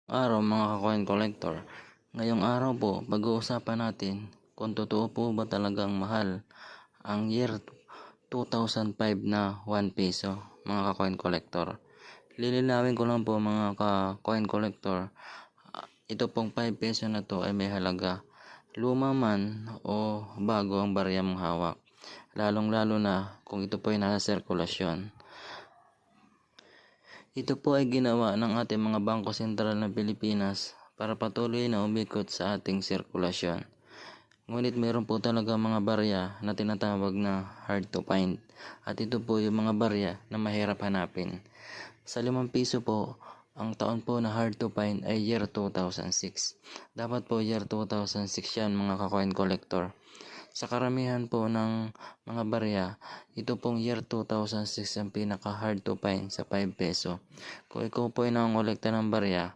Araw mga ka-coin collector. Ngayong araw po, pag-uusapan natin kung totoo po ba talagang mahal ang year 2005 na 1 peso mga ka-coin collector. Lilinawin ko lang po mga ka-coin collector, ito pong 5 peso na to ay may halaga. Luma man o bago ang barya mong hawak. Lalong lalo na kung ito po ay nasa sirkulasyon. Ito po ay ginawa ng ating mga Bangko Sentral ng Pilipinas para patuloy na umikot sa ating sirkulasyon. Ngunit meron po talaga mga barya na tinatawag na hard to find. At ito po yung mga barya na mahirap hanapin. Sa 5 piso po, ang taon po na hard to find ay year 2006. Dapat po year 2006 yan mga ka-coin collector. Sa karamihan po ng mga barya, ito pong year 2006 ang pinaka hard to find sa 5 peso. Kung ikaw po ay nangongolekta ng barya,